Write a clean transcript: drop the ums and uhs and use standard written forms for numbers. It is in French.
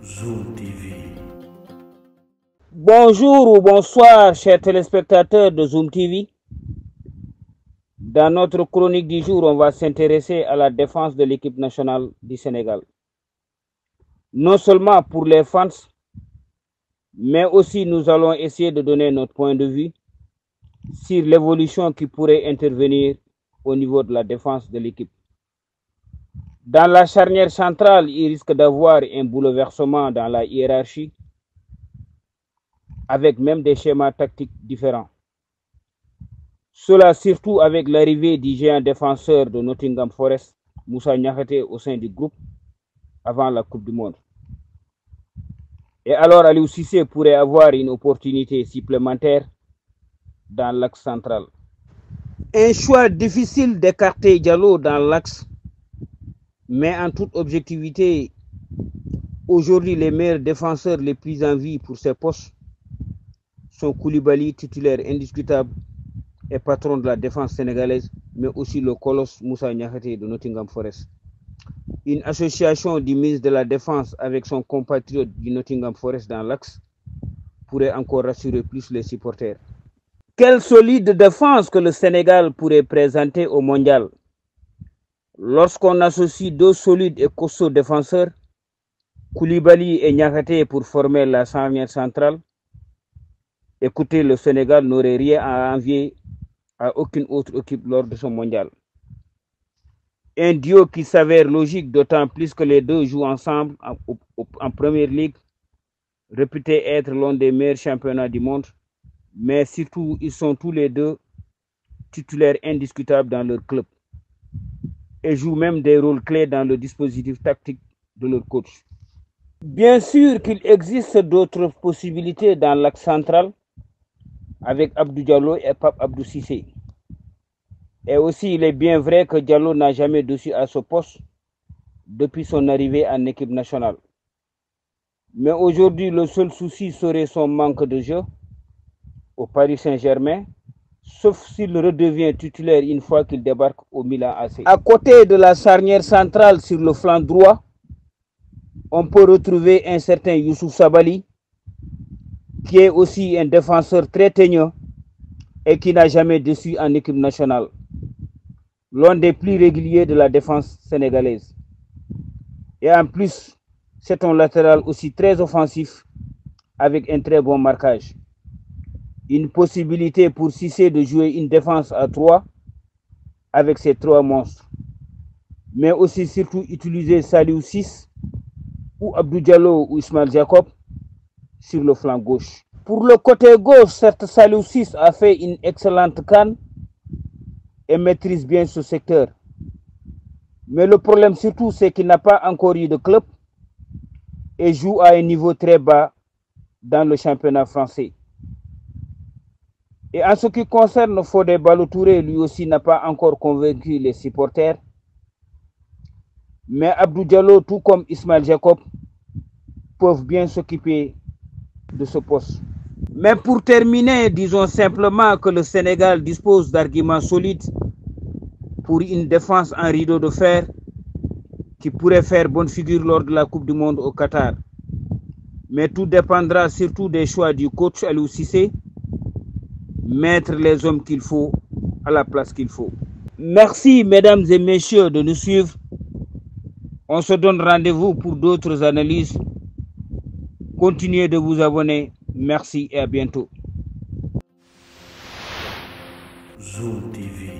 Zoom TV. Bonjour ou bonsoir, chers téléspectateurs de Zoom TV. Dans notre chronique du jour, on va s'intéresser à la défense de l'équipe nationale du Sénégal. Non seulement pour les fans, mais aussi nous allons essayer de donner notre point de vue sur l'évolution qui pourrait intervenir au niveau de la défense de l'équipe. Dans la charnière centrale, il risque d'avoir un bouleversement dans la hiérarchie, avec même des schémas tactiques différents. Cela surtout avec l'arrivée du géant défenseur de Nottingham Forest, Moussa Niakhaté, au sein du groupe avant la Coupe du Monde. Et alors Aliou Cissé pourrait avoir une opportunité supplémentaire dans l'axe central. Un choix difficile d'écarter Diallo dans l'axe, mais en toute objectivité, aujourd'hui les meilleurs défenseurs les plus en vie pour ces postes sont Koulibaly, titulaire indiscutable et patron de la défense sénégalaise, mais aussi le colosse Moussa Niakhaté de Nottingham Forest. Une association du ministre de la Défense avec son compatriote du Nottingham Forest dans l'axe pourrait encore rassurer plus les supporters. Quelle solide défense que le Sénégal pourrait présenter au mondial. Lorsqu'on associe deux solides et costauds défenseurs, Koulibaly et Niakhaté pour former la charnière centrale, écoutez, le Sénégal n'aurait rien à envier à aucune autre équipe lors de son mondial. Un duo qui s'avère logique, d'autant plus que les deux jouent ensemble en première ligue, réputé être l'un des meilleurs championnats du monde, mais surtout ils sont tous les deux titulaires indiscutables dans leur club et jouent même des rôles clés dans le dispositif tactique de leur coach. Bien sûr qu'il existe d'autres possibilités dans l'axe central avec Abdou Diallo et Pape Abdou Cissé. Et aussi, il est bien vrai que Diallo n'a jamais déçu à ce poste depuis son arrivée en équipe nationale. Mais aujourd'hui, le seul souci serait son manque de jeu au Paris Saint-Germain, sauf s'il redevient titulaire une fois qu'il débarque au Milan AC. À côté de la charnière centrale sur le flanc droit, on peut retrouver un certain Youssouf Sabaly, qui est aussi un défenseur très teigneux et qui n'a jamais déçu en équipe nationale. L'un des plus réguliers de la défense sénégalaise. Et en plus, c'est un latéral aussi très offensif avec un très bon marquage. Une possibilité pour Cissé de jouer une défense à 3 avec ces trois monstres. Mais aussi surtout utiliser Saliou 6 ou Abdou Diallo ou Ismaël Jacob sur le flanc gauche. Pour le côté gauche, certes Saliou 6 a fait une excellente CAN et maîtrise bien ce secteur. Mais le problème surtout, c'est qu'il n'a pas encore eu de club et joue à un niveau très bas dans le championnat français. Et en ce qui concerne Fodé Ballo-Touré, lui aussi n'a pas encore convaincu les supporters. Mais Abdou Diallo, tout comme Ismaël Jacob, peuvent bien s'occuper de ce poste. Mais pour terminer, disons simplement que le Sénégal dispose d'arguments solides pour une défense en rideau de fer qui pourrait faire bonne figure lors de la Coupe du Monde au Qatar. Mais tout dépendra surtout des choix du coach Aliou Cissé, mettre les hommes qu'il faut à la place qu'il faut. Merci mesdames et messieurs de nous suivre. On se donne rendez-vous pour d'autres analyses. Continuez de vous abonner. Merci et à bientôt. Zoom TV.